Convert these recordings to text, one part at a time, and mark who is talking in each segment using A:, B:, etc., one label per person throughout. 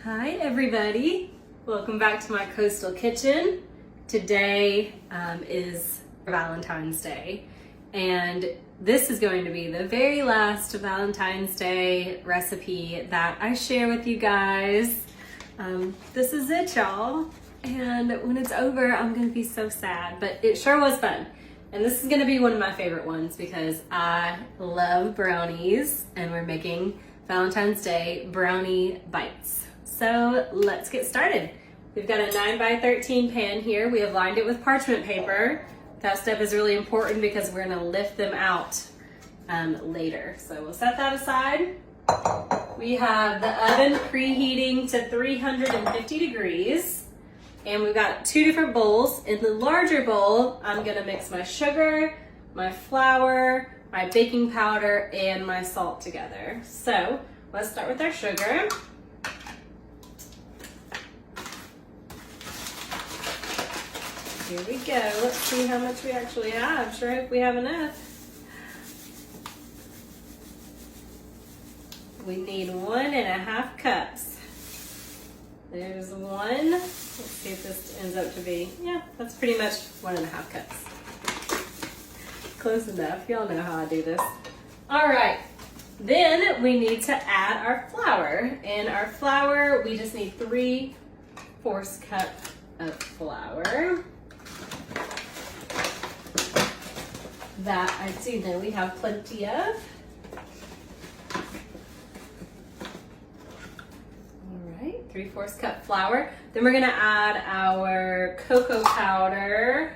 A: Hi everybody, welcome back to my coastal kitchen. Today is Valentine's Day, and this is going to be the very last Valentine's Day recipe that I share with you guys. This is it, y'all, and when it's over I'm gonna be so sad, but it sure was fun. And this is gonna be one of my favorite ones because I love brownies, and we're making Valentine's Day brownie bites. So let's get started. We've got a 9x13 pan here. We have lined it with parchment paper. That step is really important because we're gonna lift them out later. So we'll set that aside. We have the oven preheating to 350 degrees. And we've got two different bowls. In the larger bowl, I'm gonna mix my sugar, my flour, my baking powder, and my salt together. So let's start with our sugar. Here we go. Let's see how much we actually have. Sure hope we have enough. We need 1.5 cups. There's one. Let's see if this ends up to be, yeah, that's pretty much 1.5 cups. Close enough. Y'all know how I do this. All right. Then we need to add our flour. And our flour, we just need 3/4 cup of flour. That I do know we have plenty of. All right, 3/4 cup flour. Then we're gonna add our cocoa powder.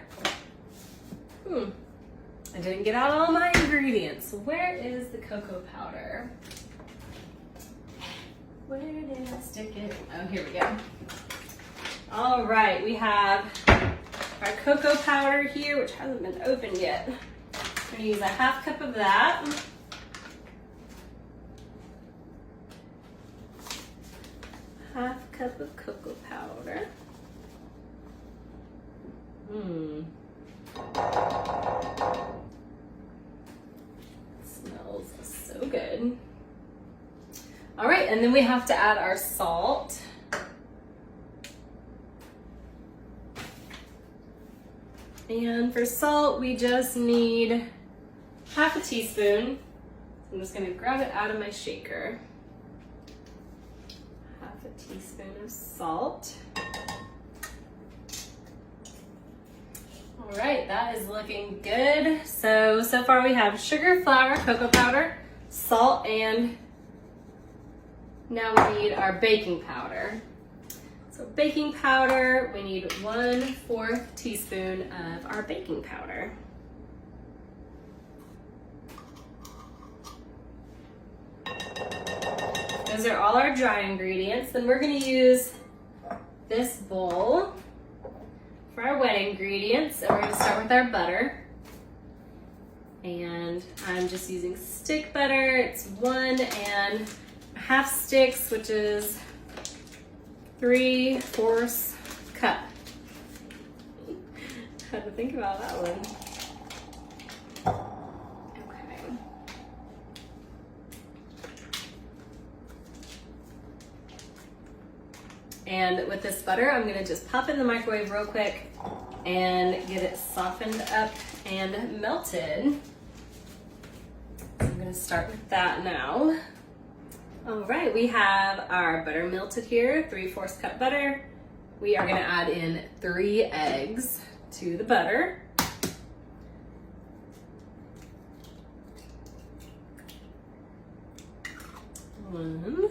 A: I didn't get out all my ingredients. Where is the cocoa powder? Where did I stick it? Oh, here we go. All right, we have our cocoa powder here, which hasn't been opened yet. I'm gonna use 1/2 cup of that. 1/2 cup of cocoa powder. Smells so good. All right, and then we have to add our salt. And for salt, we just need 1/2 teaspoon. I'm just gonna grab it out of my shaker. 1/2 teaspoon of salt. All right, that is looking good. So far we have sugar, flour, cocoa powder, salt, and now we need our baking powder. So baking powder, we need 1/4 teaspoon of our baking powder. Those are all our dry ingredients. Then we're gonna use this bowl for our wet ingredients. And we're gonna start with our butter. And I'm just using stick butter. It's 1.5 sticks, which is 3/4 cup. Had to think about that one. Okay. And with this butter, I'm gonna just pop in the microwave real quick and get it softened up and melted. So I'm gonna start with that now. All right, we have our butter melted here, 3/4 cup butter. We are gonna add in 3 eggs to the butter. One.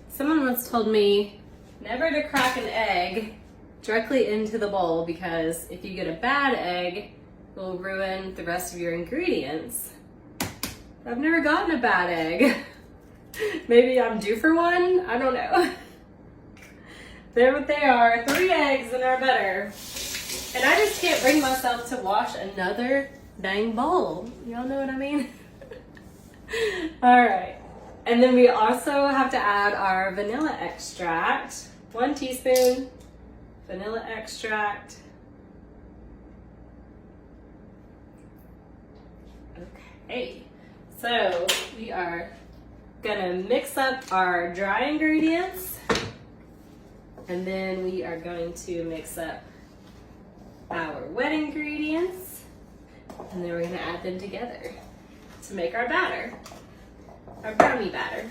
A: Someone once told me never to crack an egg directly into the bowl because if you get a bad egg, it will ruin the rest of your ingredients. I've never gotten a bad egg. Maybe I'm due for one? I don't know. There they are, 3 eggs in our butter. And I just can't bring myself to wash another dang bowl. Y'all know what I mean? All right. And then we also have to add our vanilla extract. 1 teaspoon vanilla extract. Okay, so we are gonna mix up our dry ingredients, and then we are going to mix up our wet ingredients, and then we're gonna add them together to make our batter, our brownie batter.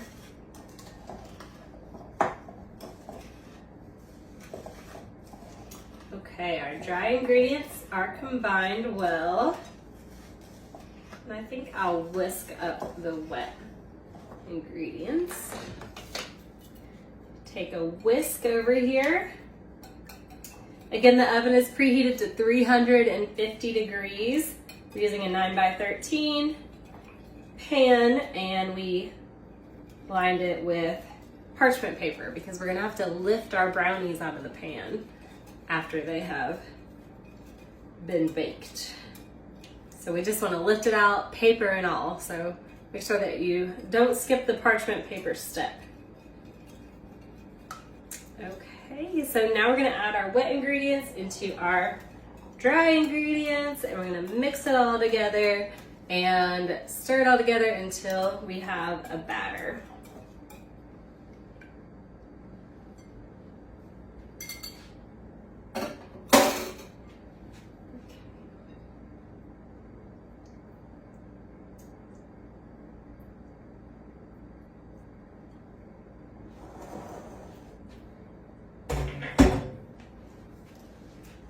A: Okay, our dry ingredients are combined well. And I think I'll whisk up the wet ingredients. Take a whisk over here. Again, the oven is preheated to 350 degrees. We're using a 9x13 pan, and we lined it with parchment paper because we're gonna have to lift our brownies out of the pan after they have been baked. So we just want to lift it out, paper and all. So make sure that you don't skip the parchment paper step. Okay, so now we're gonna add our wet ingredients into our dry ingredients, and we're gonna mix it all together and stir it all together until we have a batter.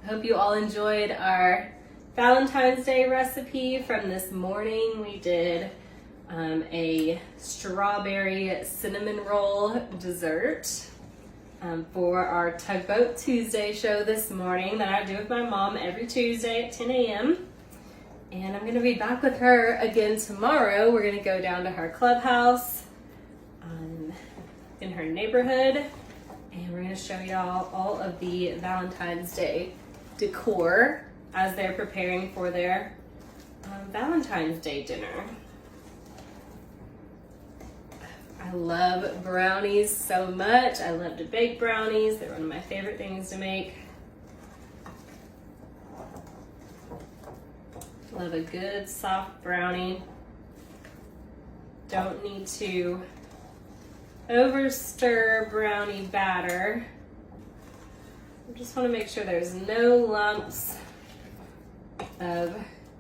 A: Hope you all enjoyed our Valentine's Day recipe from this morning. We did a strawberry cinnamon roll dessert for our Tugboat Tuesday show this morning that I do with my mom every Tuesday at 10 a.m. And I'm gonna be back with her again tomorrow. We're gonna go down to her clubhouse in her neighborhood, and we're gonna show y'all all of the Valentine's Day decor as they're preparing for their Valentine's Day dinner. I love brownies so much. I love to bake brownies. They're one of my favorite things to make. Love a good soft brownie. Don't need to over stir brownie batter. I just want to make sure there's no lumps of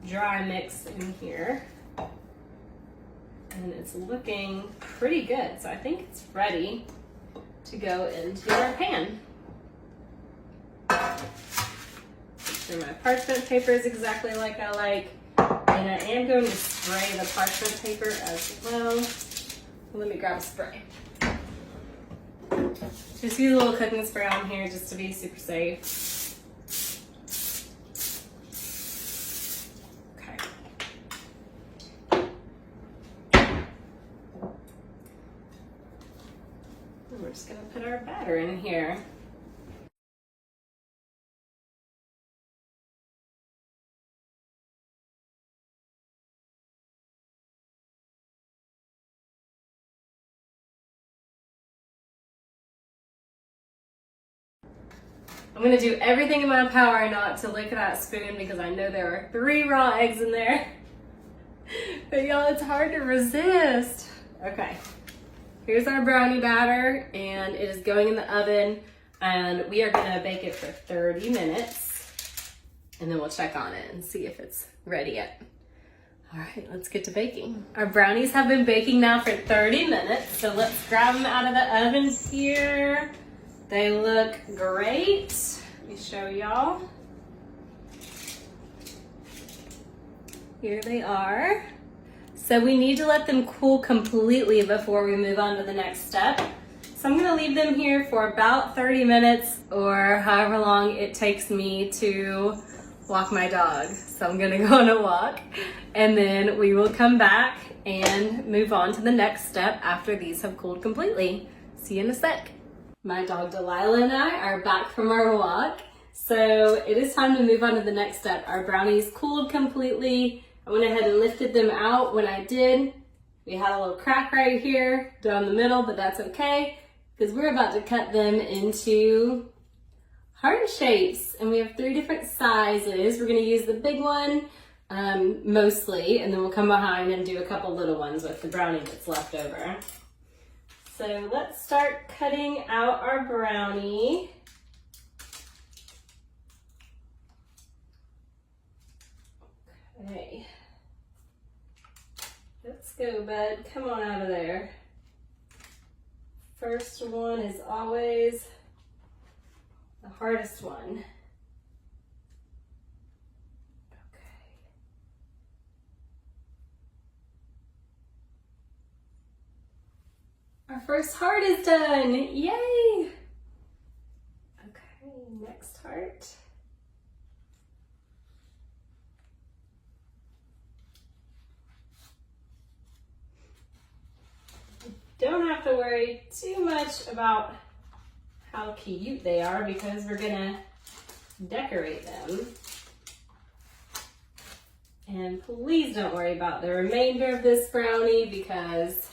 A: dry mix in here. And it's looking pretty good, so I think it's ready to go into our pan. Make sure my parchment paper is exactly like I like, and I am going to spray the parchment paper as well. Let me grab a spray. Just use a little cooking spray on here just to be super safe. Okay. And we're just gonna put our batter in here. I'm gonna do everything in my power not to lick that spoon because I know there are 3 raw eggs in there. But y'all, it's hard to resist. Okay, here's our brownie batter, and it is going in the oven, and we are gonna bake it for 30 minutes, and then we'll check on it and see if it's ready yet. All right, let's get to baking. Our brownies have been baking now for 30 minutes, so let's grab them out of the oven here. They look great. Let me show y'all. Here they are. So we need to let them cool completely before we move on to the next step. So I'm gonna leave them here for about 30 minutes or however long it takes me to walk my dog. So I'm gonna go on a walk, and then we will come back and move on to the next step after these have cooled completely. See you in a sec. My dog Delilah and I are back from our walk. So it is time to move on to the next step. Our brownies cooled completely. I went ahead and lifted them out. When I did, we had a little crack right here down the middle, but that's okay because we're about to cut them into heart shapes, and we have 3 different sizes. We're gonna use the big one mostly, and then we'll come behind and do a couple little ones with the brownie that's left over. So let's start cutting out our brownie. Okay. Let's go, bud. Come on out of there. First one is always the hardest one. Our first heart is done. Yay! Okay, next heart. Don't have to worry too much about how cute they are because we're gonna decorate them. And please don't worry about the remainder of this brownie because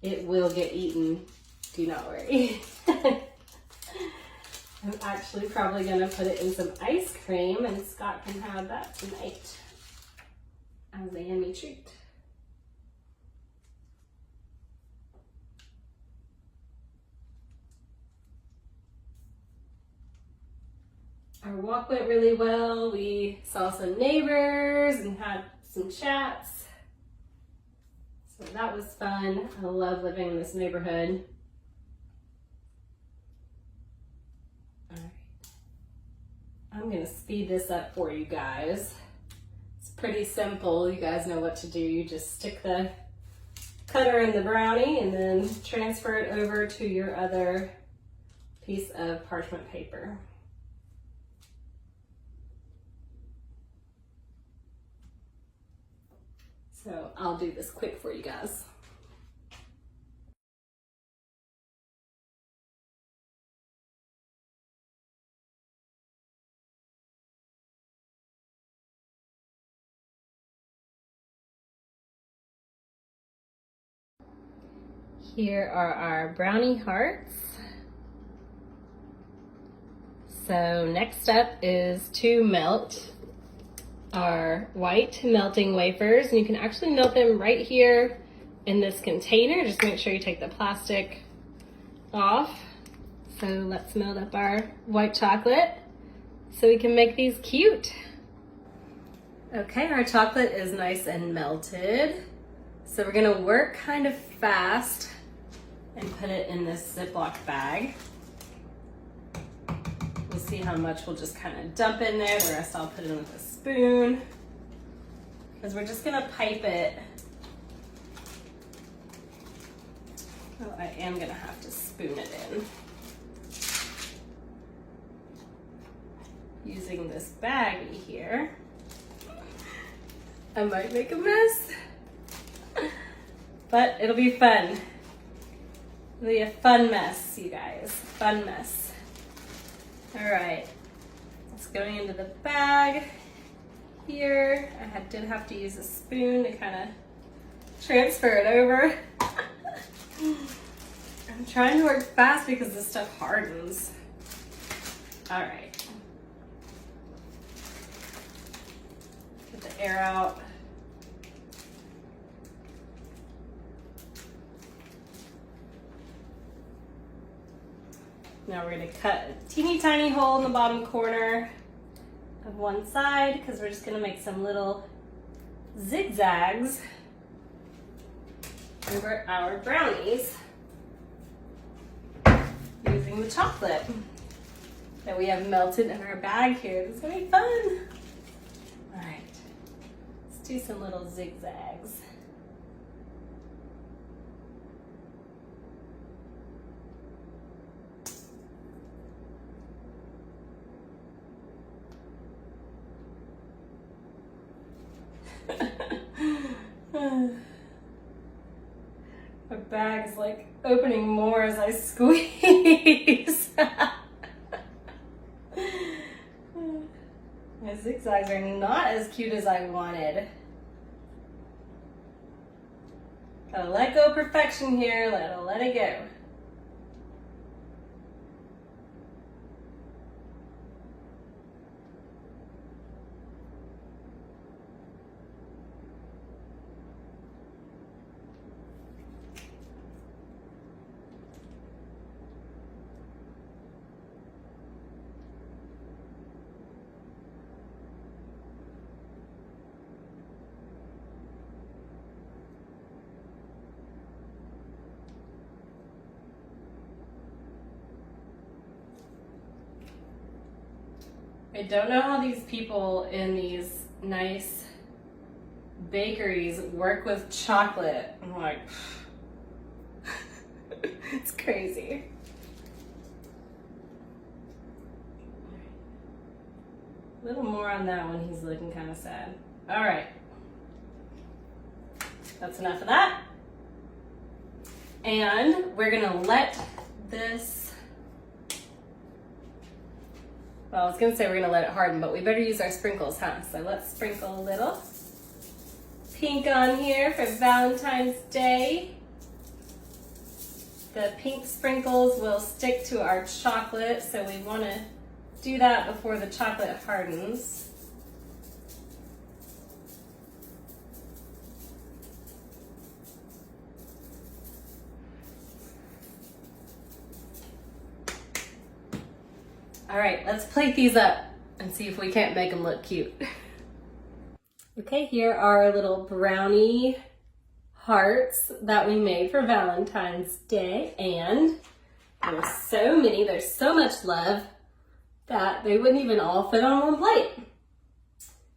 A: it will get eaten. Do not worry. I'm actually probably gonna put it in some ice cream and Scott can have that tonight as a yummy treat. Our walk went really well. We saw some neighbors and had some chats. So that was fun. I love living in this neighborhood. All right. I'm gonna speed this up for you guys. It's pretty simple. You guys know what to do. You just stick the cutter in the brownie and then transfer it over to your other piece of parchment paper. So I'll do this quick for you guys. Here are our brownie hearts. So next up is to melt our white melting wafers, and you can actually melt them right here in this container. Just make sure you take the plastic off. So let's melt up our white chocolate so we can make these cute. Okay, our chocolate is nice and melted. So we're gonna work kind of fast and put it in this Ziploc bag. We'll see how much we'll just kind of dump in there. The rest I'll put in with a spoon because we're just gonna pipe it. Oh, I am gonna have to spoon it in using this baggie here. I might make a mess, but it'll be fun. It'll be a fun mess, you guys. Fun mess. All right, it's going into the bag here. I did have to use a spoon to kind of transfer it over. I'm trying to work fast because this stuff hardens. All right. Get the air out. Now we're gonna cut a teeny tiny hole in the bottom corner of one side because we're just gonna make some little zigzags over our brownies using the chocolate that we have melted in our bag here. This is gonna be fun. All right, let's do some little zigzags. My bag is like opening more as I squeeze. My zigzags are not as cute as I wanted. Gotta let go of perfection here, let it go. I don't know how these people in these nice bakeries work with chocolate. I'm like, it's crazy. A little more on that one, he's looking kind of sad. All right, that's enough of that. And we're gonna let this, well, I was gonna say we're gonna let it harden, but we better use our sprinkles, huh? So let's sprinkle a little pink on here for Valentine's Day. The pink sprinkles will stick to our chocolate, so we wanna do that before the chocolate hardens. All right, let's plate these up and see if we can't make them look cute. Okay, here are our little brownie hearts that we made for Valentine's Day, and there's so many, there's so much love that they wouldn't even all fit on one plate.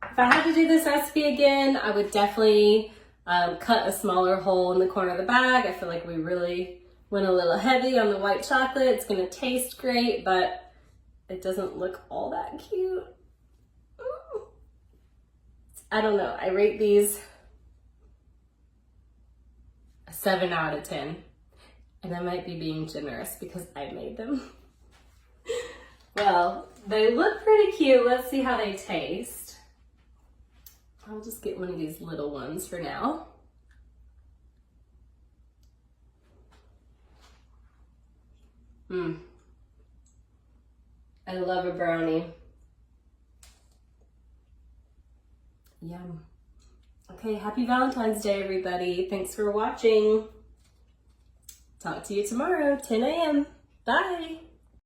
A: If I had to do this recipe again, I would definitely cut a smaller hole in the corner of the bag. I feel like we really went a little heavy on the white chocolate. It's gonna taste great, but it doesn't look all that cute. Ooh. I don't know, I rate these a 7 out of 10. And I might be being generous because I made them. Well, they look pretty cute. Let's see how they taste. I'll just get one of these little ones for now. I love a brownie. Yum. Okay, happy Valentine's Day, everybody. Thanks for watching. Talk to you tomorrow, 10 a.m. Bye.